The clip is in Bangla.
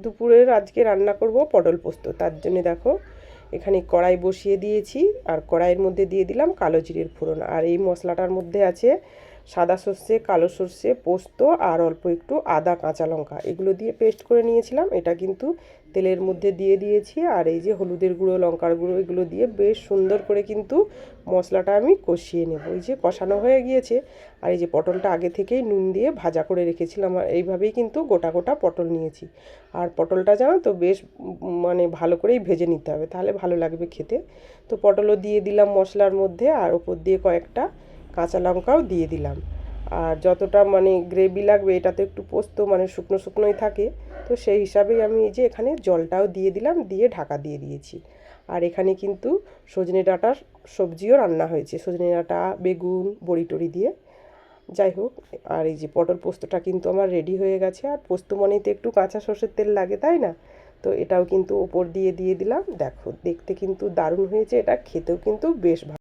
দুপুরের আজকে রান্না করব পটল পোস্ত। তার জন্য দেখো এখানে কড়াই বসিয়ে দিয়েছি, আর কড়াইয়ের মধ্যে দিয়ে দিলাম কালো জিরের ফোড়ন। আর এই মশলাটার মধ্যে আছে সাদা সর্ষে, কালো সর্ষে, পোস্ত আর অল্প একটু আদা, কাঁচা লঙ্কা, এগুলো দিয়ে পেস্ট করে নিয়েছিলাম। এটা কিন্তু তেলের মধ্যে দিয়ে দিয়েছি। আর এই যে হলুদের গুঁড়ো, লঙ্কার গুঁড়ো, এগুলো দিয়ে বেশ সুন্দর করে কিন্তু মশলাটা আমি কষিয়ে নেব। এই যে কষানো হয়ে গিয়েছে। আর এই যে পটলটা আগে থেকেই নুন দিয়ে ভাজা করে রেখেছিলাম, আর এইভাবেই কিন্তু গোটা গোটা পটল নিয়েছি। আর পটলটা জানো তো বেশ মানে ভালো করেই ভেজে নিতে হবে, তাহলে ভালো লাগবে খেতে। তো পটলও দিয়ে দিলাম মশলার মধ্যে, আর ওপর দিয়ে কয়েকটা কাঁচা লঙ্কাও দিয়ে দিলাম। আর যতটা মানে গ্রেভি লাগবে, এটা তো একটু পোস্ত মানে শুকনো শুকনোই থাকে, তো সেই হিসাবেই আমি এই যে এখানে জলটাও দিয়ে দিলাম, দিয়ে ঢাকা দিয়ে দিয়েছি। আর এখানে কিন্তু সজনে ডাঁটার সবজিও রান্না হয়েছে, সজনে ডাঁটা, বেগুন, বড়ি টড়ি দিয়ে। যাই হোক, আর এই যে পটল পোস্তটা কিন্তু আমার রেডি হয়ে গেছে। আর পোস্ত মনেই তো একটু কাঁচা সর্ষের তেল লাগে, তাই না? তো এটাও কিন্তু ওপর দিয়ে দিলাম। দেখো দেখতে কিন্তু দারুণ হয়েছে, এটা খেতেও কিন্তু বেশ ভালো।